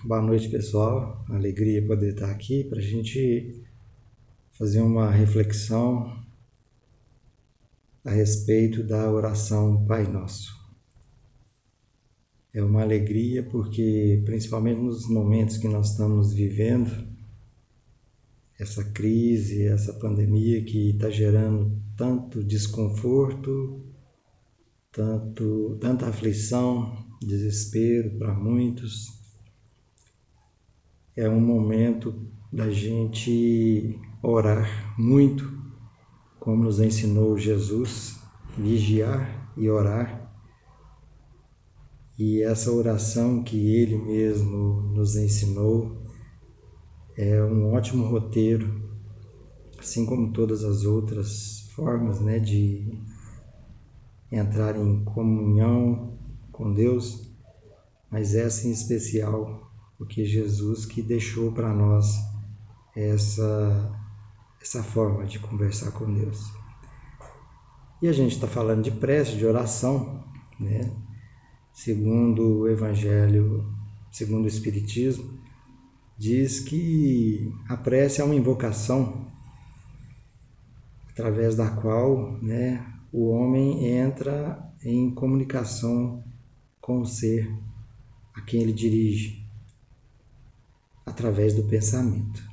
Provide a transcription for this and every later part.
Boa noite, pessoal. Alegria poder estar aqui para a gente fazer uma reflexão a respeito da oração Pai Nosso. É uma alegria porque, principalmente nos momentos que nós estamos vivendo, essa crise, essa pandemia que está gerando tanto desconforto, tanta aflição, desespero para muitos, é um momento da gente orar muito, como nos ensinou Jesus, vigiar e orar. E essa oração que Ele mesmo nos ensinou é um ótimo roteiro, assim como todas as outras formas, de entrar em comunhão com Deus, mas essa em especial, porque Jesus que deixou para nós essa forma de conversar com Deus. E a gente está falando de prece, de oração, Segundo o Evangelho, segundo o Espiritismo, diz que a prece é uma invocação através da qual o homem entra em comunicação com o ser a quem ele dirige, através do pensamento.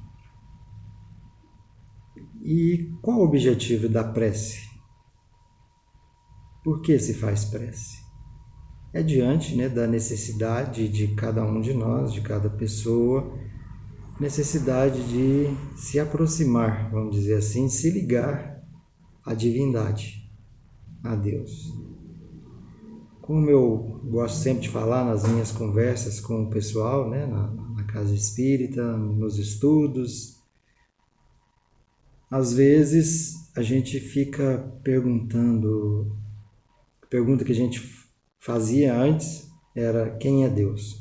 E qual o objetivo da prece? Por que se faz prece? É diante da necessidade de cada um de nós, de cada pessoa, necessidade de se aproximar, vamos dizer assim, se ligar à divindade, a Deus. Como eu gosto sempre de falar nas minhas conversas com o pessoal, na casa espírita, nos estudos, às vezes a gente fica perguntando, a pergunta que a gente fazia antes era: quem é Deus?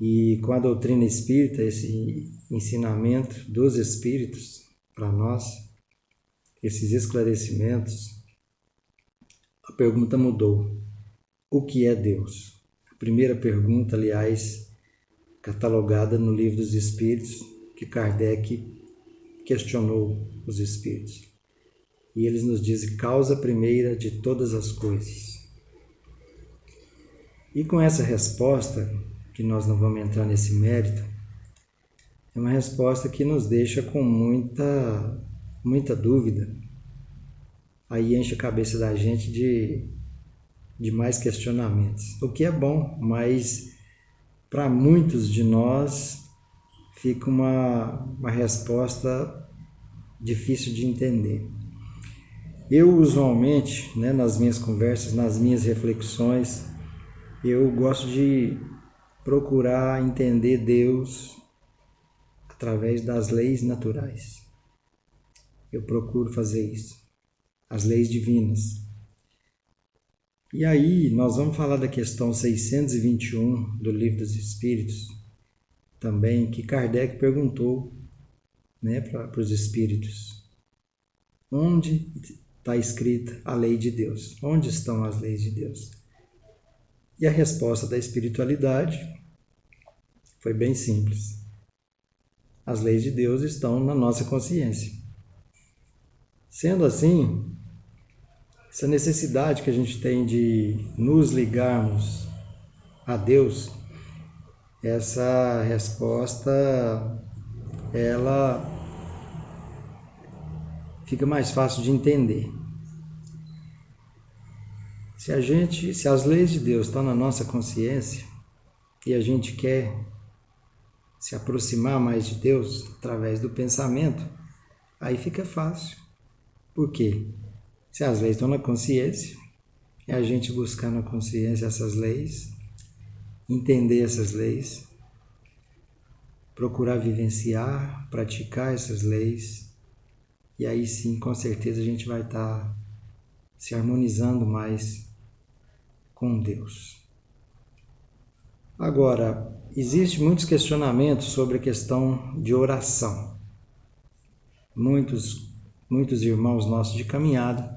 E com a doutrina espírita, esse ensinamento dos espíritos para nós, esses esclarecimentos, a pergunta mudou. O que é Deus? A primeira pergunta, aliás, catalogada no Livro dos Espíritos, que Kardec questionou os espíritos. E eles nos dizem: causa primeira de todas as coisas. E com essa resposta, que nós não vamos entrar nesse mérito, é uma resposta que nos deixa com muita dúvida. Aí enche a cabeça da gente de mais questionamentos. O que é bom, mas para muitos de nós fica uma resposta difícil de entender. Eu, usualmente, nas minhas conversas, nas minhas reflexões, eu gosto de procurar entender Deus através das leis naturais. Eu procuro fazer isso, as leis divinas. E aí nós vamos falar da questão 621 do Livro dos Espíritos, também, que Kardec perguntou para os espíritos: onde está escrita a lei de Deus? Onde estão as leis de Deus? E a resposta da espiritualidade foi bem simples. As leis de Deus estão na nossa consciência. Sendo assim, essa necessidade que a gente tem de nos ligarmos a Deus, essa resposta, ela fica mais fácil de entender. Se as leis de Deus estão na nossa consciência e a gente quer se aproximar mais de Deus através do pensamento, aí fica fácil. Por quê? Se as leis estão na consciência, é a gente buscar na consciência essas leis, entender essas leis, procurar vivenciar, praticar essas leis, e aí sim, com certeza, a gente vai estar se harmonizando mais com Deus. Agora, existem muitos questionamentos sobre a questão de oração. Muitos irmãos nossos de caminhada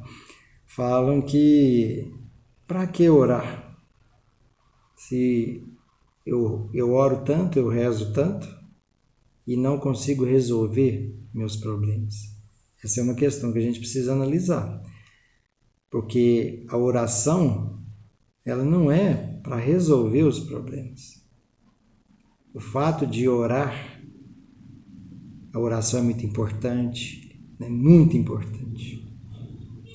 falam que para que orar? Se eu oro tanto, eu rezo tanto e não consigo resolver meus problemas? Essa é uma questão que a gente precisa analisar, porque a oração, ela não é para resolver os problemas. O fato de orar, a oração é muito importante,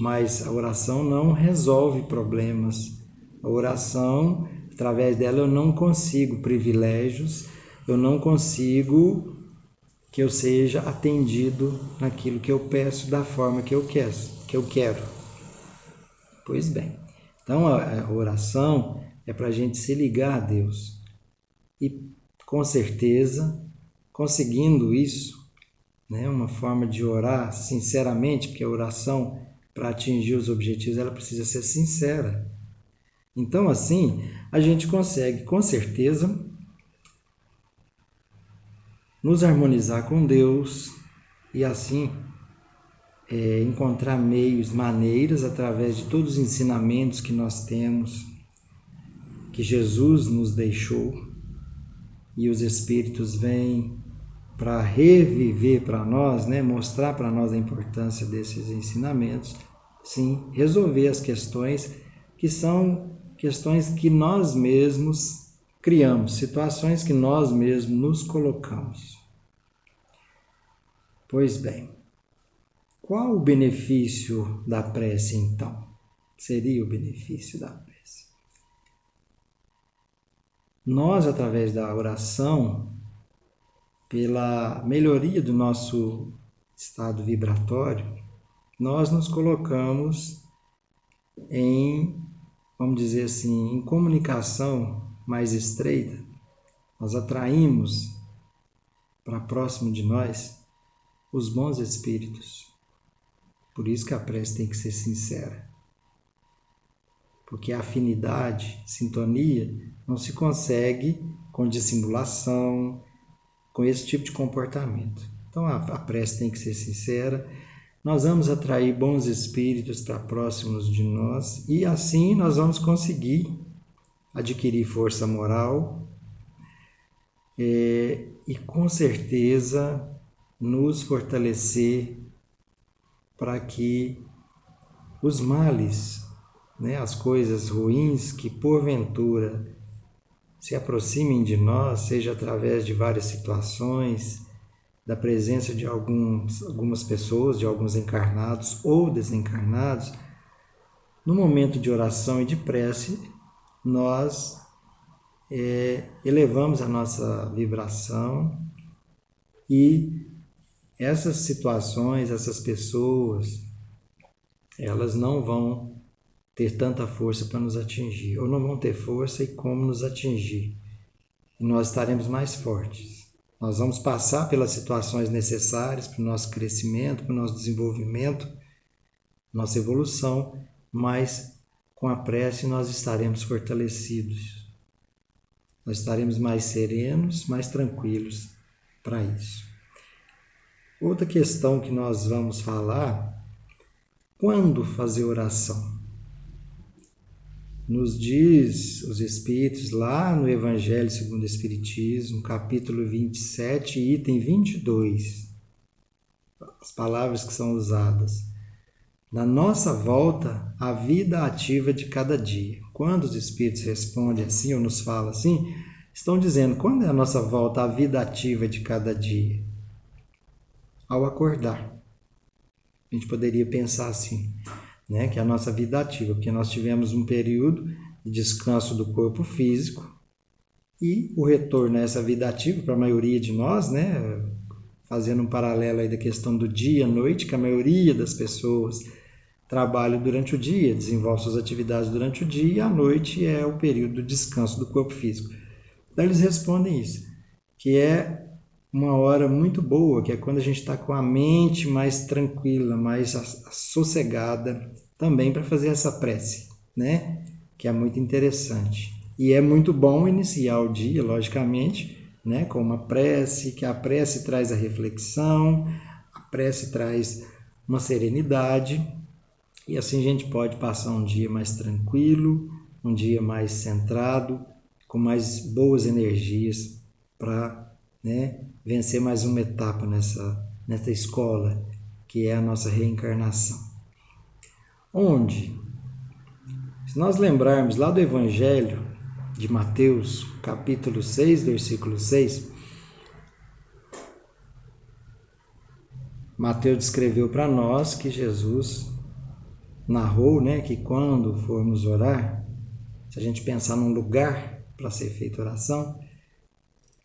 mas a oração não resolve problemas. A oração, através dela eu não consigo privilégios, eu não consigo que eu seja atendido naquilo que eu peço da forma que eu quero. Pois bem, então a oração é para a gente se ligar a Deus. E com certeza, conseguindo isso, né, uma forma de orar sinceramente, porque a oração, para atingir os objetivos, ela precisa ser sincera. Então, assim, a gente consegue, com certeza, nos harmonizar com Deus e, assim, encontrar maneiras, através de todos os ensinamentos que nós temos, que Jesus nos deixou, e os Espíritos vêm para reviver para nós, né, mostrar para nós a importância desses ensinamentos, sim, resolver as questões que são questões que nós mesmos criamos, situações que nós mesmos nos colocamos. Pois bem, qual o benefício da prece, então? Seria o benefício da prece? Nós, através da oração, pela melhoria do nosso estado vibratório, nós nos colocamos em, vamos dizer assim, em comunicação mais estreita. Nós atraímos para próximo de nós os bons espíritos. Por isso que a prece tem que ser sincera. Porque a afinidade, sintonia, não se consegue com dissimulação, com esse tipo de comportamento. Então a prece tem que ser sincera. Nós vamos atrair bons espíritos para próximos de nós e assim nós vamos conseguir adquirir força moral e com certeza nos fortalecer para que os males, né, as coisas ruins que porventura se aproximem de nós, seja através de várias situações, da presença de algumas pessoas, de alguns encarnados ou desencarnados, no momento de oração e de prece, nós elevamos a nossa vibração e essas situações, essas pessoas, elas não vão ter tanta força para nos atingir, ou não vão ter força e como nos atingir. E nós estaremos mais fortes. Nós vamos passar pelas situações necessárias para o nosso crescimento, para o nosso desenvolvimento, nossa evolução, mas com a prece nós estaremos fortalecidos. Nós estaremos mais serenos, mais tranquilos para isso. Outra questão que nós vamos falar, quando fazer oração? Nos diz os Espíritos lá no Evangelho segundo o Espiritismo, capítulo 27, item 22, as palavras que são usadas. Na nossa volta, a vida ativa de cada dia. Quando os Espíritos respondem assim ou nos falam assim, estão dizendo, quando é a nossa volta à vida ativa de cada dia? Ao acordar. A gente poderia pensar assim, né, que é a nossa vida ativa, porque nós tivemos um período de descanso do corpo físico e o retorno a essa vida ativa para a maioria de nós, né, fazendo um paralelo aí da questão do dia, noite, que a maioria das pessoas trabalha durante o dia, desenvolve suas atividades durante o dia e à noite é o período do descanso do corpo físico. Então eles respondem isso, que é uma hora muito boa, que é quando a gente está com a mente mais tranquila, mais sossegada, também para fazer essa prece, né? Que é muito interessante. E é muito bom iniciar o dia, logicamente, né? Com uma prece, que a prece traz a reflexão, a prece traz uma serenidade, e assim a gente pode passar um dia mais tranquilo, um dia mais centrado, com mais boas energias para, né, vencer mais uma etapa nessa escola que é a nossa reencarnação. Onde, se nós lembrarmos lá do Evangelho de Mateus, capítulo 6, versículo 6, Mateus descreveu para nós que Jesus narrou, né, que quando formos orar, se a gente pensar num lugar para ser feita oração,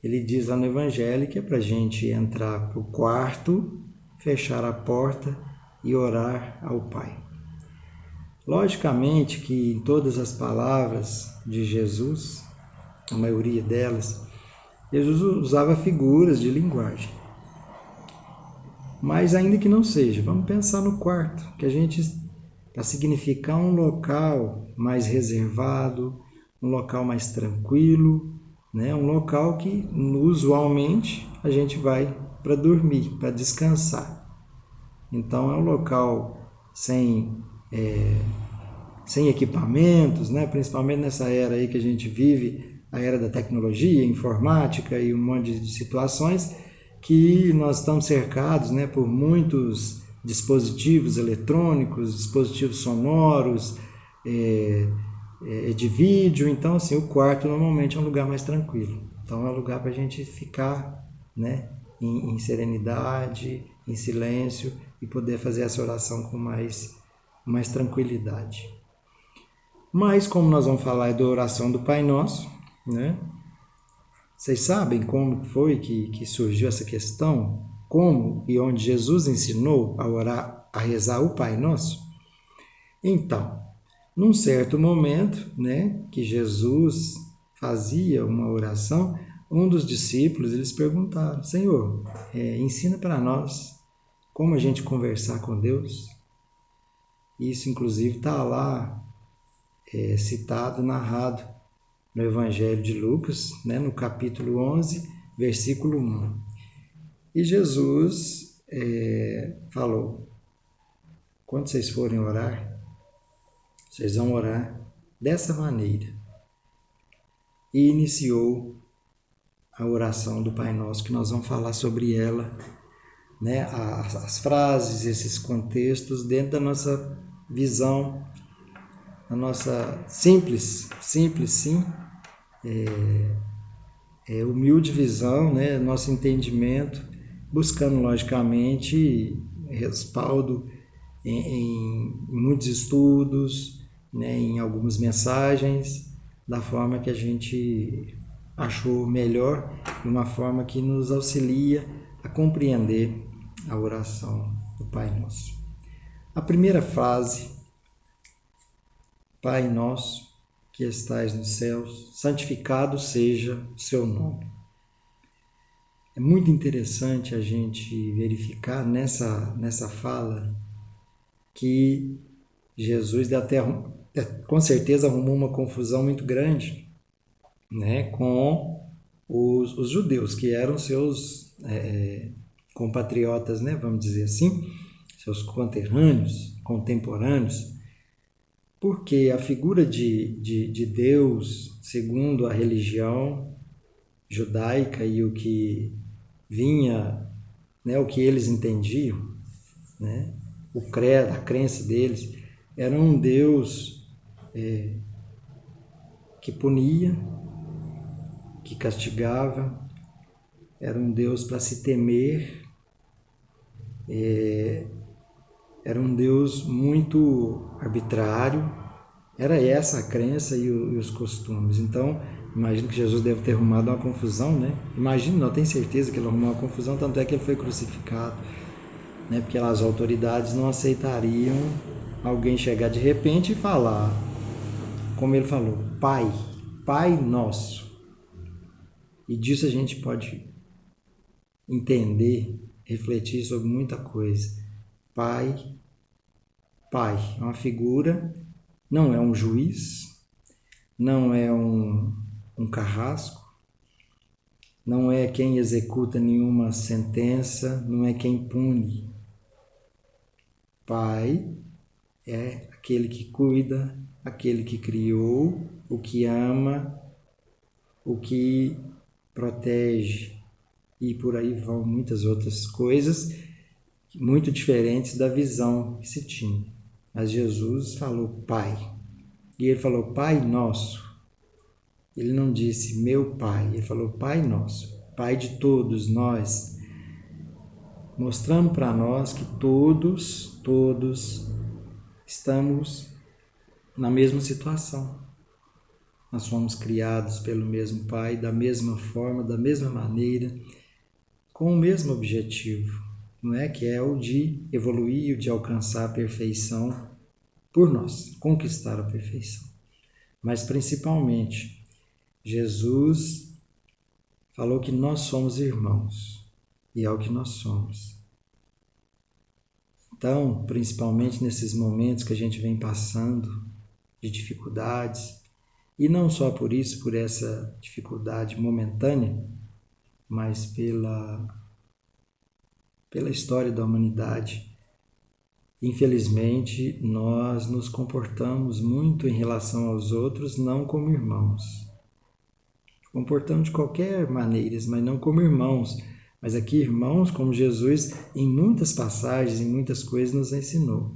ele diz lá no Evangelho que é para a gente entrar para o quarto, fechar a porta e orar ao Pai. Logicamente que em todas as palavras de Jesus, a maioria delas, Jesus usava figuras de linguagem. Mas ainda que não seja, vamos pensar no quarto, que a gente, para significar um local mais reservado, um local mais tranquilo, né? Um local que usualmente a gente vai para dormir, para descansar. Então é um local sem equipamentos, né? Principalmente nessa era aí que a gente vive, a era da tecnologia, informática e um monte de situações que nós estamos cercados, né, por muitos dispositivos eletrônicos, dispositivos sonoros, de vídeo. Então, assim, o quarto normalmente é um lugar mais tranquilo. Então, é um lugar para a gente ficar, né, em serenidade, em silêncio e poder fazer essa oração com mais tranquilidade. Mas, como nós vamos falar da oração do Pai Nosso, né? Vocês sabem como foi que surgiu essa questão? Como e onde Jesus ensinou a orar, a rezar o Pai Nosso? Então, num certo momento, né, que Jesus fazia uma oração, um dos discípulos, eles perguntaram: Senhor, ensina para nós como a gente conversar com Deus. Isso, inclusive, está lá citado, narrado no Evangelho de Lucas, né, no capítulo 11, versículo 1. E Jesus falou: quando vocês forem orar, vocês vão orar dessa maneira. E iniciou a oração do Pai Nosso, que nós vamos falar sobre ela, né, as frases, esses contextos, dentro da nossa visão, a nossa simples sim, humilde visão, né, nosso entendimento, buscando logicamente respaldo em muitos estudos, né, em algumas mensagens, da forma que a gente achou melhor, de uma forma que nos auxilia a compreender a oração do Pai Nosso. A primeira frase: Pai Nosso, que estais nos céus, santificado seja o seu nome. É muito interessante a gente verificar nessa fala que Jesus com certeza arrumou uma confusão muito grande, né, com os judeus, que eram seus compatriotas, né, vamos dizer assim, seus contemporâneos, porque a figura de Deus, segundo a religião judaica e o que vinha, né, o que eles entendiam, né, o credo, a crença deles, era um Deus que punia, que castigava, era um Deus para se temer, era um Deus muito arbitrário. Era essa a crença e os costumes. Então, imagino que Jesus deve ter arrumado uma confusão, né? Imagino, não tenho certeza que ele arrumou uma confusão, tanto é que ele foi crucificado, né? Porque as autoridades não aceitariam alguém chegar de repente e falar, como ele falou, Pai Nosso. E disso a gente pode entender, refletir sobre muita coisa. Pai, é uma figura, não é um juiz, não é um carrasco, não é quem executa nenhuma sentença, não é quem pune. Pai é aquele que cuida, aquele que criou, o que ama, o que protege, e por aí vão muitas outras coisas muito diferentes da visão que se tinha. Mas Jesus falou Pai, e ele falou Pai Nosso. Ele não disse meu Pai, ele falou Pai Nosso, Pai de todos nós, mostrando para nós que todos estamos na mesma situação. Nós fomos criados pelo mesmo Pai, da mesma forma, da mesma maneira, com o mesmo objetivo, não é? Que é o de evoluir, o de alcançar a perfeição por nós, conquistar a perfeição. Mas principalmente, Jesus falou que nós somos irmãos, e é o que nós somos. Então, principalmente nesses momentos que a gente vem passando de dificuldades, e não só por isso, por essa dificuldade momentânea, mas pela história da humanidade, infelizmente, nós nos comportamos muito em relação aos outros, não como irmãos. Comportamos de qualquer maneira, mas não como irmãos. Mas aqui, irmãos, como Jesus, em muitas passagens, em muitas coisas, nos ensinou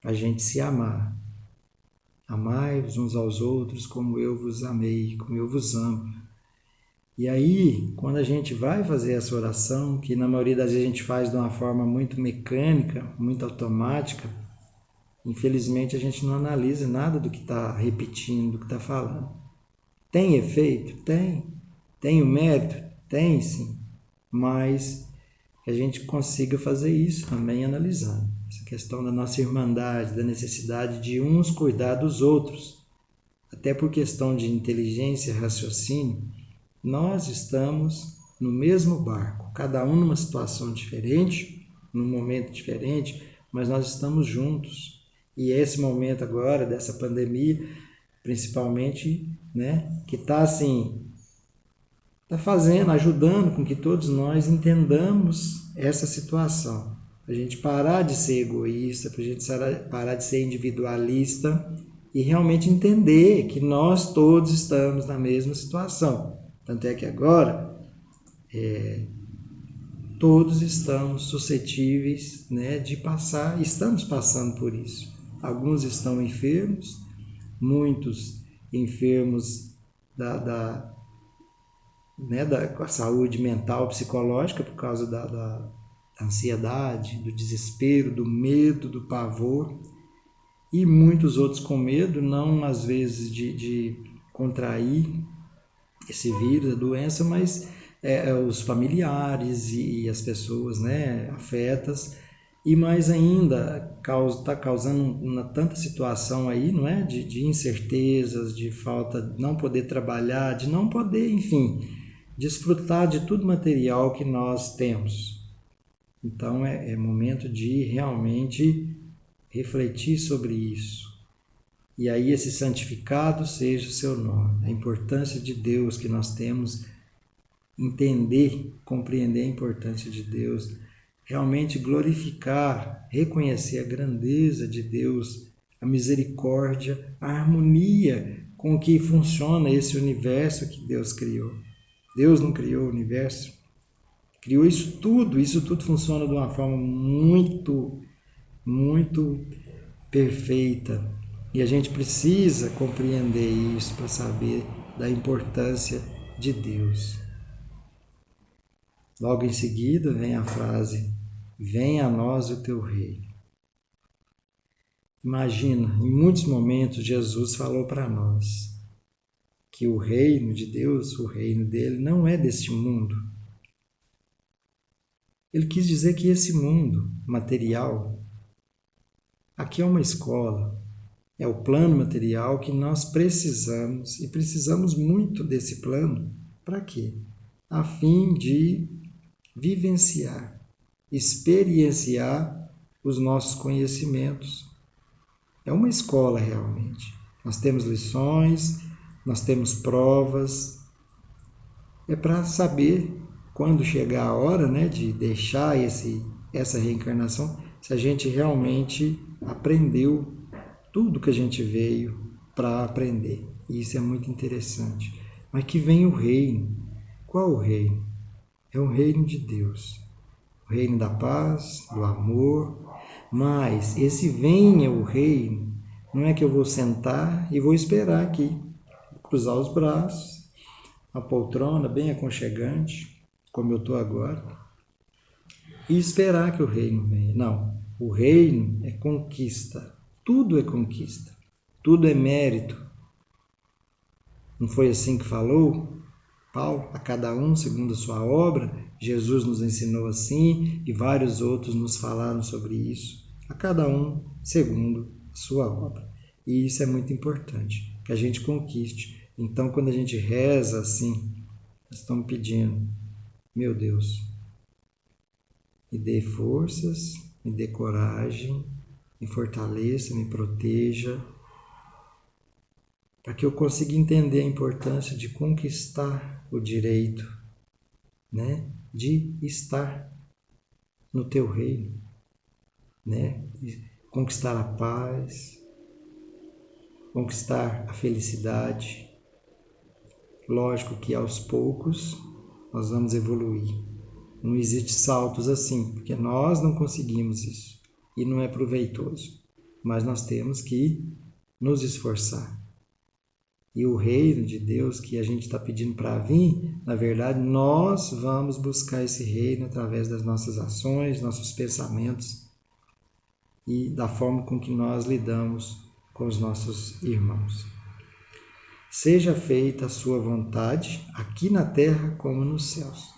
a gente se amar. Amai-vos uns aos outros como eu vos amei, como eu vos amo. E aí, quando a gente vai fazer essa oração, que na maioria das vezes a gente faz de uma forma muito mecânica, muito automática, infelizmente a gente não analisa nada do que está repetindo, do que está falando. Tem efeito? Tem. Tem o mérito? Tem sim. Mas que a gente consiga fazer isso também analisando. Essa questão da nossa irmandade, da necessidade de uns cuidar dos outros. Até por questão de inteligência, raciocínio, nós estamos no mesmo barco, cada um numa situação diferente, num momento diferente, mas nós estamos juntos. E esse momento agora, dessa pandemia, principalmente, né, que está assim, está fazendo, ajudando com que todos nós entendamos essa situação. Para a gente parar de ser egoísta, para a gente parar de ser individualista e realmente entender que nós todos estamos na mesma situação. Tanto é que agora todos estamos suscetíveis, né, de passar, estamos passando por isso. Alguns estão enfermos, muitos enfermos da saúde mental, psicológica, por causa da ansiedade, do desespero, do medo, do pavor, e muitos outros com medo, não às vezes de contrair esse vírus, a doença, mas os familiares e as pessoas, né, afetas, e mais ainda está causando tanta situação aí, não é, de incertezas, de falta de não poder trabalhar, de não poder, enfim, desfrutar de tudo material que nós temos. Então é momento de realmente refletir sobre isso. E aí esse santificado seja o seu nome. A importância de Deus que nós temos, entender, compreender a importância de Deus, realmente glorificar, reconhecer a grandeza de Deus, a misericórdia, a harmonia com que funciona esse universo que Deus criou. Deus não criou o universo, criou isso tudo funciona de uma forma muito, muito perfeita. E a gente precisa compreender isso para saber da importância de Deus. Logo em seguida vem a frase, venha a nós o teu reino. Imagina, em muitos momentos Jesus falou para nós que o reino de Deus, o reino dele, não é deste mundo. Ele quis dizer que esse mundo material, aqui é uma escola, é o plano material que nós precisamos, e precisamos muito desse plano. Para quê? A fim de vivenciar, experienciar os nossos conhecimentos. É uma escola realmente. Nós temos lições, nós temos provas. É para saber, quando chegar a hora, né, de deixar essa reencarnação, se a gente realmente aprendeu tudo que a gente veio para aprender. E isso é muito interessante. mas que venha o reino. Qual o reino? É o reino de Deus, o reino da paz, do amor. Mas esse venha o reino, não é que eu vou sentar e vou esperar aqui, cruzar os braços, a poltrona bem aconchegante, como eu estou agora, e esperar que o reino venha. Não, o reino é conquista, tudo é conquista, tudo é mérito. Não foi assim que falou Paulo? A cada um segundo a sua obra. Jesus nos ensinou assim e vários outros nos falaram sobre isso. A cada um segundo a sua obra. E isso é muito importante, que a gente conquiste. Então, quando a gente reza assim, nós estamos pedindo, meu Deus, me dê forças, me dê coragem, me fortaleça, me proteja, para que eu consiga entender a importância de conquistar o direito, né, de estar no teu reino, né, conquistar a paz, conquistar a felicidade. Lógico que aos poucos nós vamos evoluir. Não existe saltos assim, porque nós não conseguimos isso e não é proveitoso. Mas nós temos que nos esforçar. E o reino de Deus que a gente está pedindo para vir, na verdade, nós vamos buscar esse reino através das nossas ações, nossos pensamentos e da forma com que nós lidamos com os nossos irmãos. Seja feita a sua vontade, aqui na terra como nos céus.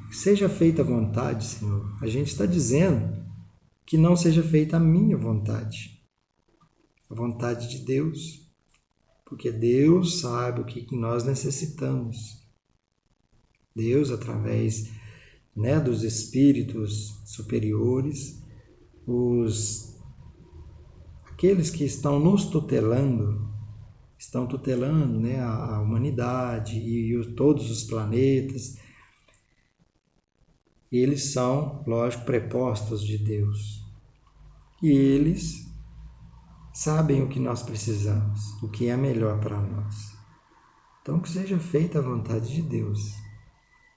Seja feita a vontade, Senhor. A gente está dizendo que não seja feita a minha vontade, a vontade de Deus. Porque Deus sabe o que nós necessitamos. Deus, através, né, dos espíritos superiores, aqueles que estão nos tutelando, né, a humanidade e todos os planetas, eles são, lógico, prepostos de Deus. E eles sabem o que nós precisamos, o que é melhor para nós. Então, que seja feita a vontade de Deus.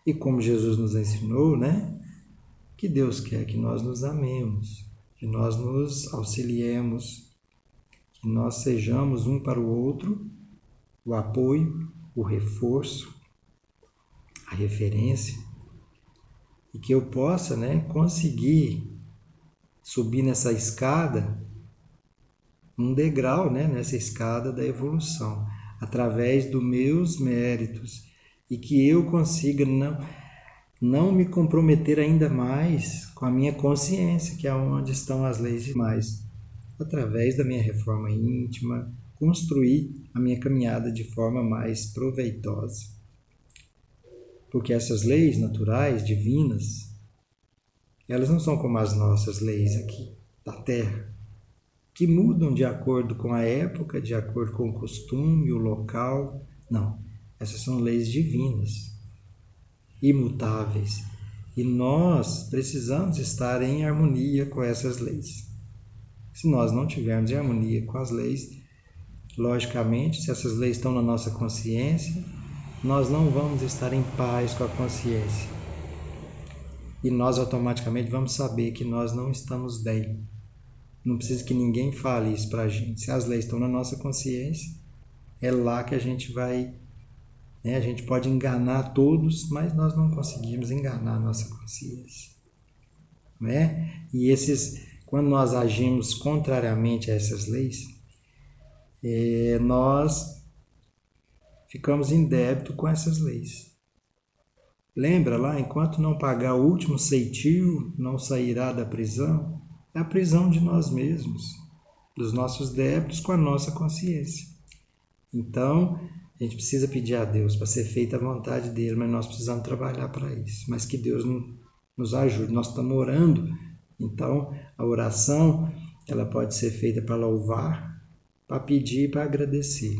E como Jesus nos ensinou, né? Que Deus quer que nós nos amemos, que nós nos auxiliemos, que nós sejamos um para o outro o apoio, o reforço, a referência, e que eu possa, né, conseguir subir nessa escada, um degrau, né, nessa escada da evolução, através dos meus méritos, e que eu consiga não me comprometer ainda mais com a minha consciência, que é onde estão as leis demais, através da minha reforma íntima, construir a minha caminhada de forma mais proveitosa. Porque essas leis naturais, divinas, elas não são como as nossas leis aqui da Terra, que mudam de acordo com a época, de acordo com o costume, o local. Não, essas são leis divinas, imutáveis. E nós precisamos estar em harmonia com essas leis. Se nós não tivermos em harmonia com as leis, logicamente, se essas leis estão na nossa consciência, nós não vamos estar em paz com a consciência. E nós automaticamente vamos saber que nós não estamos bem. Não precisa que ninguém fale isso para a gente. Se as leis estão na nossa consciência, é lá que a gente vai, né? A gente pode enganar todos, mas nós não conseguimos enganar a nossa consciência, né? E quando nós agimos contrariamente a essas leis, nós ficamos em débito com essas leis. Lembra lá, enquanto não pagar o último ceitil, não sairá da prisão. É a prisão de nós mesmos, dos nossos débitos com a nossa consciência. Então, a gente precisa pedir a Deus para ser feita a vontade dele, mas nós precisamos trabalhar para isso. Mas que Deus nos ajude. Nós estamos orando, então a oração ela pode ser feita para louvar, para pedir e para agradecer.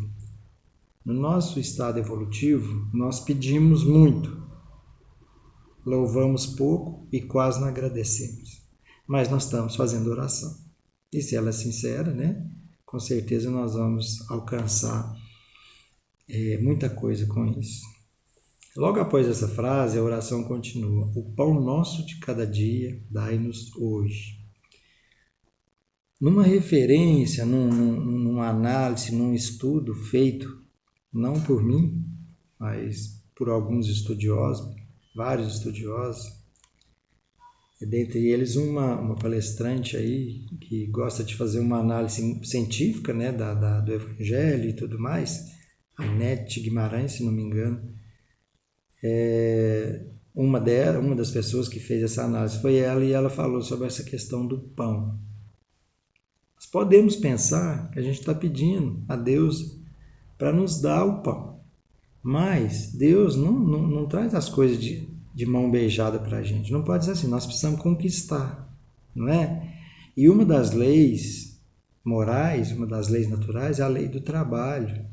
No nosso estado evolutivo, nós pedimos muito, louvamos pouco e quase não agradecemos. Mas nós estamos fazendo oração. E se ela é sincera, né? Com certeza nós vamos alcançar muita coisa com isso. Logo após essa frase, a oração continua: o pão nosso de cada dia, dai-nos hoje. Numa referência, numa análise, num estudo feito, não por mim, mas por alguns estudiosos, vários estudiosos, dentre eles uma palestrante aí que gosta de fazer uma análise científica, né, do Evangelho e tudo mais, a Nete Guimarães, se não me engano. Uma das pessoas que fez essa análise foi ela, e ela falou sobre essa questão do pão. Nós podemos pensar que a gente está pedindo a Deus para nos dar o pão, mas Deus não traz as coisas de mão beijada para a gente. Não pode ser assim, nós precisamos conquistar, não é? E uma das leis morais, uma das leis naturais é a lei do trabalho,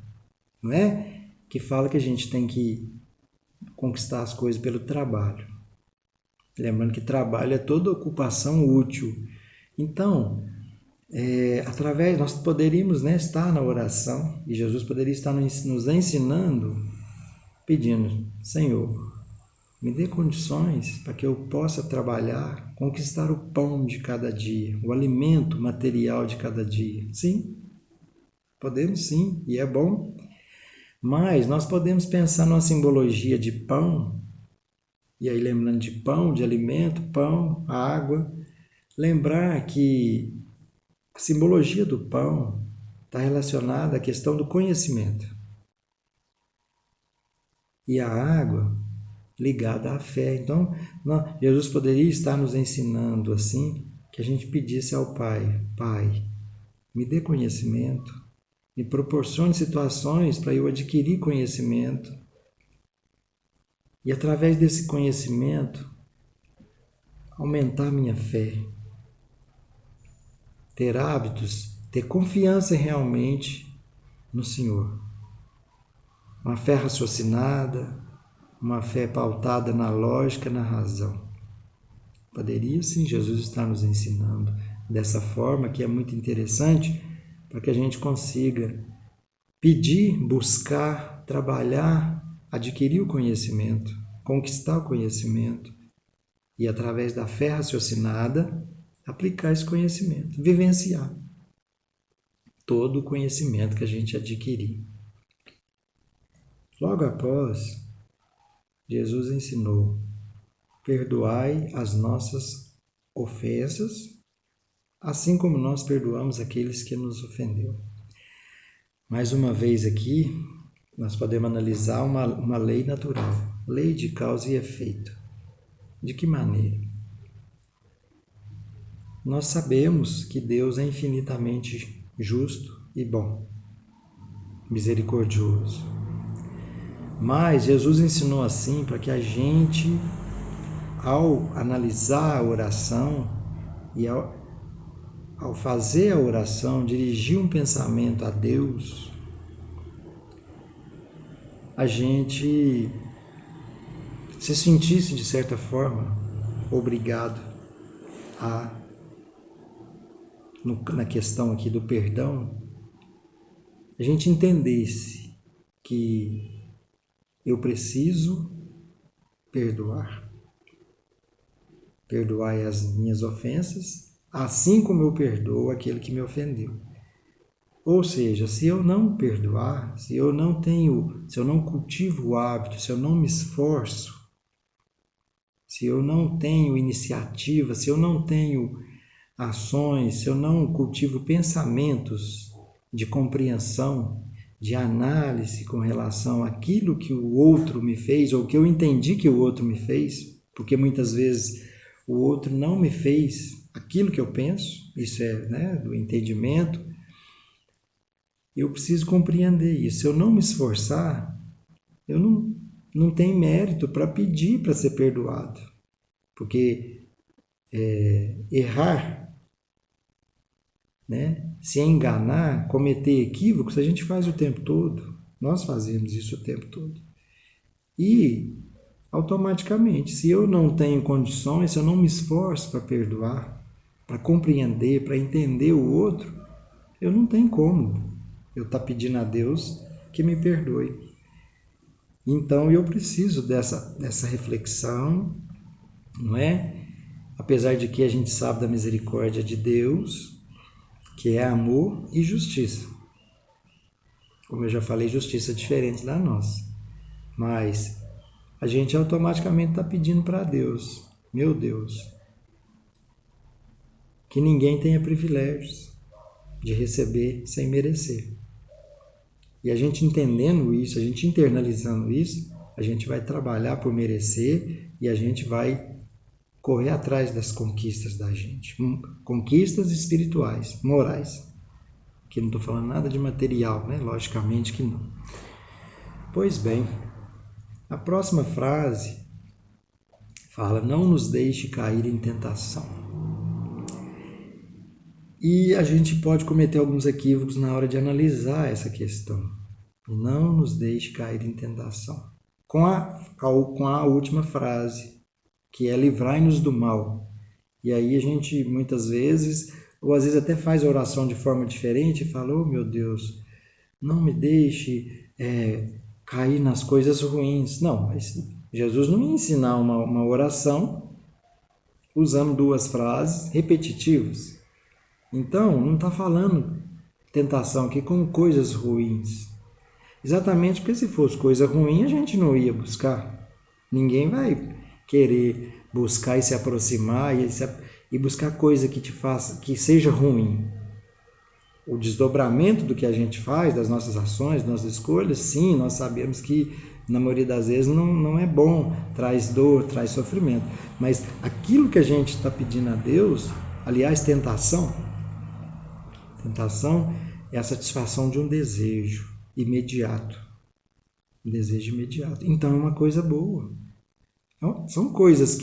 não é? Que fala que a gente tem que conquistar as coisas pelo trabalho. Lembrando que trabalho é toda ocupação útil. Então, através, nós poderíamos, né, estar na oração, e Jesus poderia estar nos ensinando, pedindo: Senhor, me dê condições para que eu possa trabalhar, conquistar o pão de cada dia, o alimento material de cada dia. Sim, podemos sim, e é bom. Mas nós podemos pensar numa simbologia de pão, e aí lembrando de pão, de alimento, pão, água, lembrar que a simbologia do pão está relacionada à questão do conhecimento. E a água ligada à fé. Então, Jesus poderia estar nos ensinando assim, que a gente pedisse ao Pai: Pai, me dê conhecimento, me proporcione situações para eu adquirir conhecimento. E através desse conhecimento, aumentar minha fé. Ter hábitos, ter confiança realmente no Senhor. Uma fé raciocinada, uma fé pautada na lógica, na razão. Poderia sim Jesus estar nos ensinando dessa forma, que é muito interessante, para que a gente consiga pedir, buscar, trabalhar, adquirir o conhecimento, conquistar o conhecimento e, através da fé raciocinada, aplicar esse conhecimento, vivenciar todo o conhecimento que a gente adquirir. Logo após, Jesus ensinou: perdoai as nossas ofensas, assim como nós perdoamos aqueles que nos ofendeu. Mais uma vez aqui, nós podemos analisar uma lei natural, lei de causa e efeito. De que maneira? Nós sabemos que Deus é infinitamente justo e bom, misericordioso. Mas Jesus ensinou assim para que a gente, ao analisar a oração e ao fazer a oração, dirigir um pensamento a Deus, a gente se sentisse, de certa forma, obrigado na questão aqui do perdão, a gente entendesse que eu preciso perdoar. Perdoai as minhas ofensas, assim como eu perdoo aquele que me ofendeu. Ou seja, se eu não perdoar, se eu não cultivo o hábito, se eu não me esforço, se eu não tenho iniciativa, se eu não tenho ações, se eu não cultivo pensamentos de compreensão, de análise com relação àquilo que o outro me fez, ou que eu entendi que o outro me fez, porque muitas vezes o outro não me fez aquilo que eu penso, isso é, né, do entendimento. Eu preciso compreender isso. Se eu não me esforçar, eu não tenho mérito para pedir para ser perdoado. Porque errar, né, se enganar, cometer equívocos, a gente faz o tempo todo. Nós fazemos isso o tempo todo. E, automaticamente, se eu não tenho condições, se eu não me esforço para perdoar, para compreender, para entender o outro, eu não tenho como eu estar pedindo a Deus que me perdoe. Então eu preciso dessa reflexão, não é? Apesar de que a gente sabe da misericórdia de Deus, que é amor e justiça. Como eu já falei, justiça é diferente da nossa. Mas a gente automaticamente está pedindo para Deus, meu Deus, que ninguém tenha privilégios de receber sem merecer. E a gente entendendo isso, a gente internalizando isso, a gente vai trabalhar por merecer e a gente vai correr atrás das conquistas da gente. Conquistas espirituais, morais. Que não estou falando nada de material, né? Logicamente que não. Pois bem, a próxima frase fala: não nos deixe cair em tentação. E a gente pode cometer alguns equívocos na hora de analisar essa questão. Não nos deixe cair em tentação. Com a última frase, que é livrai-nos do mal. E aí a gente muitas vezes, ou às vezes até faz a oração de forma diferente e fala: oh meu Deus, não me deixe cair nas coisas ruins. Não, mas Jesus não ia ensinar uma oração usando duas frases repetitivas. Então, não está falando tentação aqui com coisas ruins. Exatamente porque se fosse coisa ruim, a gente não ia buscar. Ninguém vai querer buscar e se aproximar e buscar coisa que te faça, que seja ruim. O desdobramento do que a gente faz, das nossas ações, das nossas escolhas, sim, nós sabemos que na maioria das vezes não é bom, traz dor, traz sofrimento. Mas aquilo que a gente está pedindo a Deus, aliás, tentação é a satisfação de um desejo imediato. Um desejo imediato. Então é uma coisa boa. Então, são coisas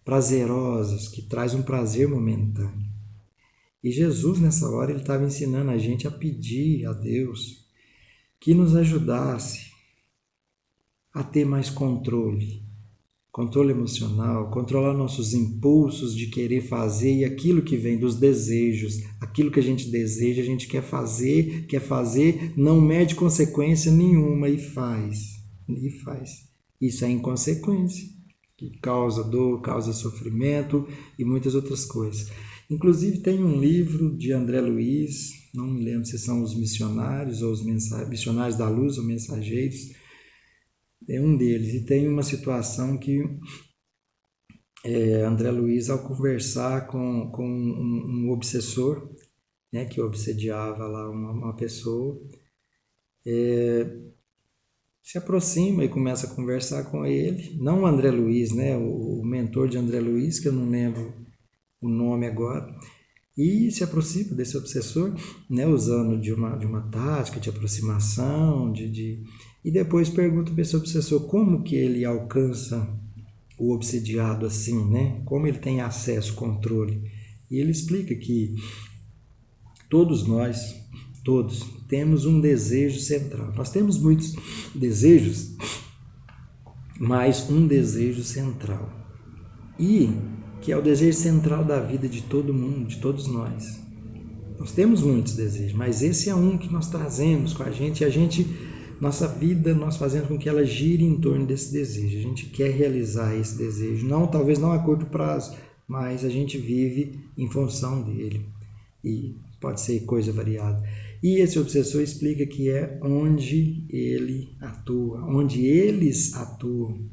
prazerosas, que trazem um prazer momentâneo. E Jesus, nessa hora, ele estava ensinando a gente a pedir a Deus que nos ajudasse a ter mais controle emocional, controlar nossos impulsos de querer fazer e aquilo que vem dos desejos, aquilo que a gente deseja, a gente quer fazer, não mede consequência nenhuma e faz. Isso é inconsequência, que causa dor, causa sofrimento e muitas outras coisas. Inclusive tem um livro de André Luiz, não me lembro se são os missionários ou os missionários da luz ou mensageiros, é um deles, e tem uma situação que André Luiz, ao conversar com um obsessor, né, que obsediava lá uma pessoa, se aproxima e começa a conversar com ele, não o André Luiz, né, o mentor de André Luiz, que eu não lembro o nome agora, e se aproxima desse obsessor, né, usando de uma tática de aproximação, e depois pergunta para esse obsessor como que ele alcança o obsediado assim, né? Como ele tem acesso, controle. E ele explica que todos nós, temos um desejo central. Nós temos muitos desejos, mas um desejo central. E que é o desejo central da vida de todo mundo, de todos nós. Nós temos muitos desejos, mas esse é um que nós trazemos com a gente, nossa vida, nós fazemos com que ela gire em torno desse desejo. A gente quer realizar esse desejo, talvez não a curto prazo, mas a gente vive em função dele. E pode ser coisa variada. E esse obsessor explica que é onde ele atua, onde eles atuam,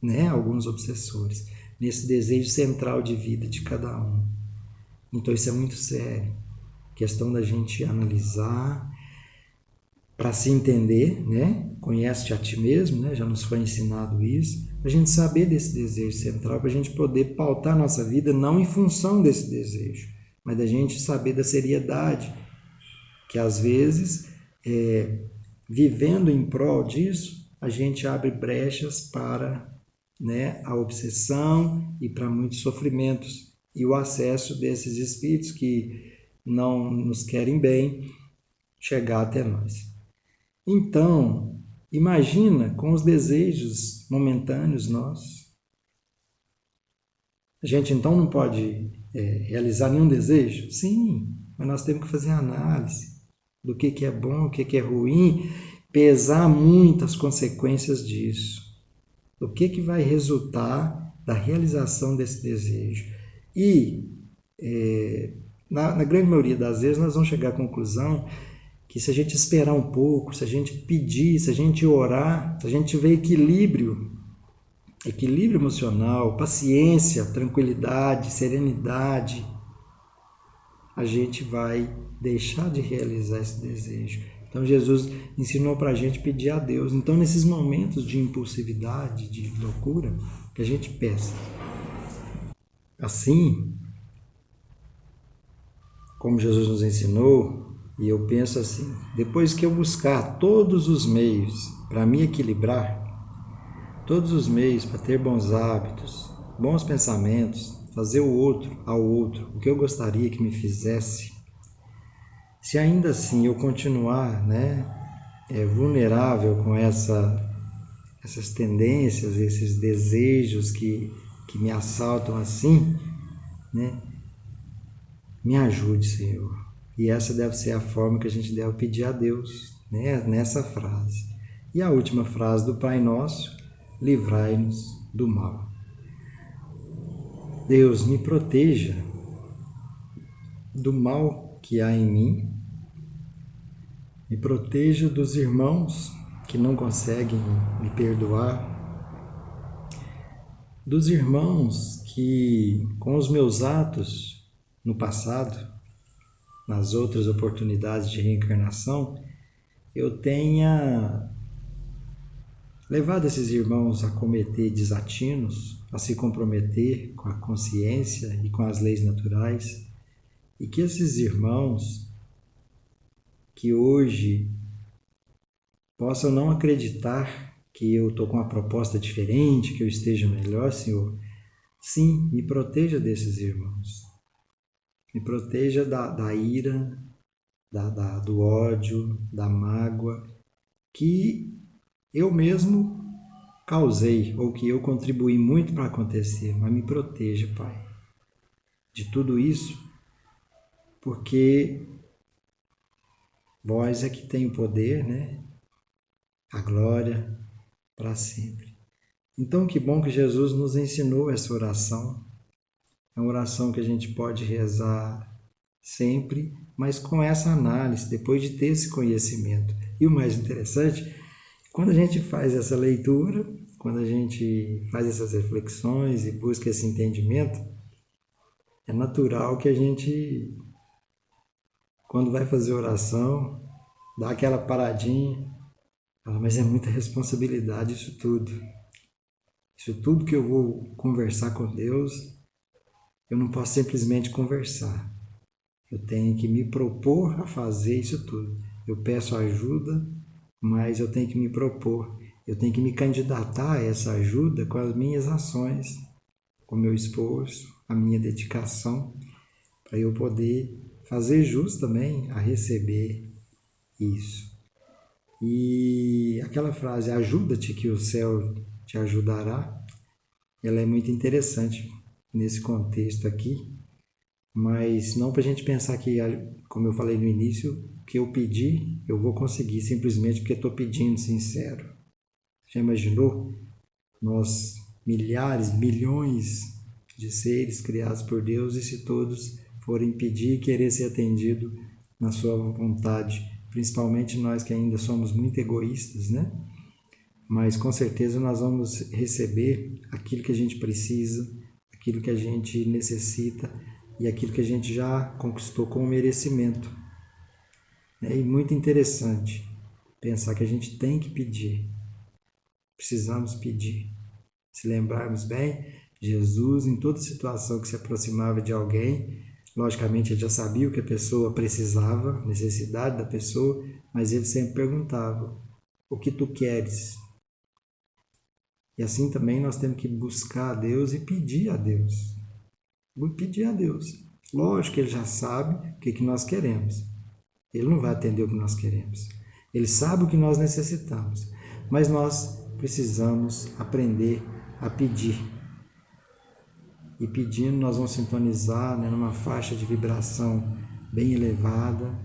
né? Alguns obsessores, nesse desejo central de vida de cada um. Então isso é muito sério. Questão da gente analisar para se entender, né? Conhece-te a ti mesmo, né? Já nos foi ensinado isso. Para a gente saber desse desejo central, para a gente poder pautar nossa vida não em função desse desejo, mas da gente saber da seriedade, que às vezes, vivendo em prol disso, a gente abre brechas para, né, a obsessão e para muitos sofrimentos e o acesso desses espíritos que não nos querem bem chegar até nós. Então, imagina com os desejos momentâneos nossos. A gente então não pode realizar nenhum desejo? Sim, mas nós temos que fazer análise. do que é bom, o que é ruim, pesar muito as consequências disso. O que vai resultar da realização desse desejo. E, na grande maioria das vezes, nós vamos chegar à conclusão que se a gente esperar um pouco, se a gente pedir, se a gente orar, se a gente tiver equilíbrio emocional, paciência, tranquilidade, serenidade, a gente vai deixar de realizar esse desejo. Então Jesus ensinou para a gente pedir a Deus. Então nesses momentos de impulsividade, de loucura, que a gente peça. Assim, como Jesus nos ensinou, e eu penso assim, depois que eu buscar todos os meios para me equilibrar, todos os meios para ter bons hábitos, bons pensamentos, fazer o outro ao outro, o que eu gostaria que me fizesse, se ainda assim eu continuar vulnerável com essas tendências, esses desejos que me assaltam assim, me ajude, Senhor. E essa deve ser a forma que a gente deve pedir a Deus, nessa frase. E a última frase do Pai Nosso: livrai-nos do mal. Deus, me proteja do mal que há em mim, me proteja dos irmãos que não conseguem me perdoar, dos irmãos que, com os meus atos no passado, nas outras oportunidades de reencarnação, eu tenha levado esses irmãos a cometer desatinos, a se comprometer com a consciência e com as leis naturais, e que esses irmãos que hoje possam não acreditar que eu estou com uma proposta diferente, que eu esteja melhor, Senhor. Sim, me proteja desses irmãos. Me proteja da ira, do ódio, da mágoa, que eu mesmo causei, ou que eu contribuí muito para acontecer. Mas me proteja, Pai, de tudo isso, porque vós é que tem o poder, a glória para sempre. Então, que bom que Jesus nos ensinou essa oração. É uma oração que a gente pode rezar sempre, mas com essa análise, depois de ter esse conhecimento. E o mais interessante, quando a gente faz essa leitura, quando a gente faz essas reflexões e busca esse entendimento, é natural que a gente, quando vai fazer oração, dá aquela paradinha, fala, mas é muita responsabilidade isso tudo. Isso tudo que eu vou conversar com Deus, eu não posso simplesmente conversar. Eu tenho que me propor a fazer isso tudo. Eu peço ajuda, mas eu tenho que me propor. Eu tenho que me candidatar a essa ajuda com as minhas ações, com o meu esforço, a minha dedicação, para eu poder fazer jus também a receber isso. E aquela frase, ajuda-te que o céu te ajudará, ela é muito interessante nesse contexto aqui, mas não para a gente pensar que, como eu falei no início, o que eu pedi, eu vou conseguir simplesmente porque estou pedindo sincero. Já imaginou? Nós, milhares, milhões de seres criados por Deus, e se todos forem pedir e querer ser atendido na sua vontade, principalmente nós que ainda somos muito egoístas, Mas com certeza nós vamos receber aquilo que a gente precisa, aquilo que a gente necessita e aquilo que a gente já conquistou com merecimento. E muito interessante pensar que a gente tem que pedir, precisamos pedir. Se lembrarmos bem, Jesus, em toda situação que se aproximava de alguém, logicamente ele já sabia o que a pessoa precisava, a necessidade da pessoa, mas ele sempre perguntava, o que tu queres? E assim também nós temos que buscar a Deus e pedir a Deus. Pedir a Deus. Lógico que ele já sabe o que nós queremos. Ele não vai atender o que nós queremos. Ele sabe o que nós necessitamos. Mas nós precisamos aprender a pedir. E pedindo, nós vamos sintonizar numa faixa de vibração bem elevada,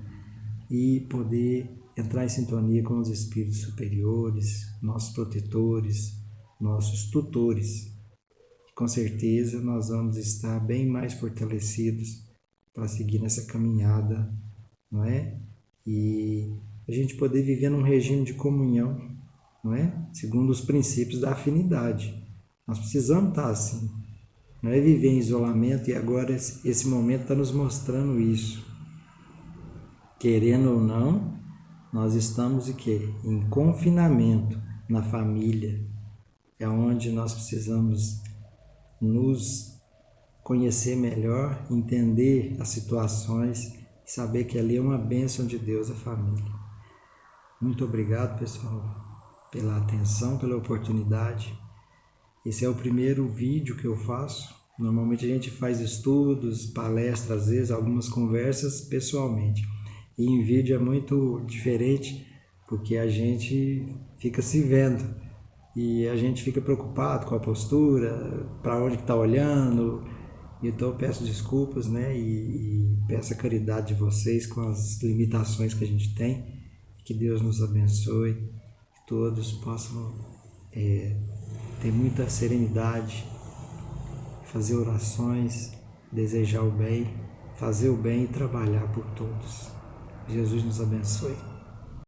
e poder entrar em sintonia com os espíritos superiores, nossos protetores, nossos tutores. Com certeza nós vamos estar bem mais fortalecidos para seguir nessa caminhada, não é? E a gente poder viver num regime de comunhão, não é? Segundo os princípios da afinidade. Nós precisamos estar assim. Não é viver em isolamento, e agora esse momento está nos mostrando isso. Querendo ou não, nós estamos em confinamento na família. É onde nós precisamos nos conhecer melhor, entender as situações e saber que ali é uma bênção de Deus a família. Muito obrigado, pessoal, pela atenção, pela oportunidade. Esse é o primeiro vídeo que eu faço. Normalmente a gente faz estudos, palestras, às vezes algumas conversas pessoalmente. E em vídeo é muito diferente, porque a gente fica se vendo e a gente fica preocupado com a postura, para onde está olhando. Então eu peço desculpas, né? E peço a caridade de vocês com as limitações que a gente tem. Que Deus nos abençoe, que todos possam ter muita serenidade, fazer orações, desejar o bem, fazer o bem e trabalhar por todos. Jesus nos abençoe.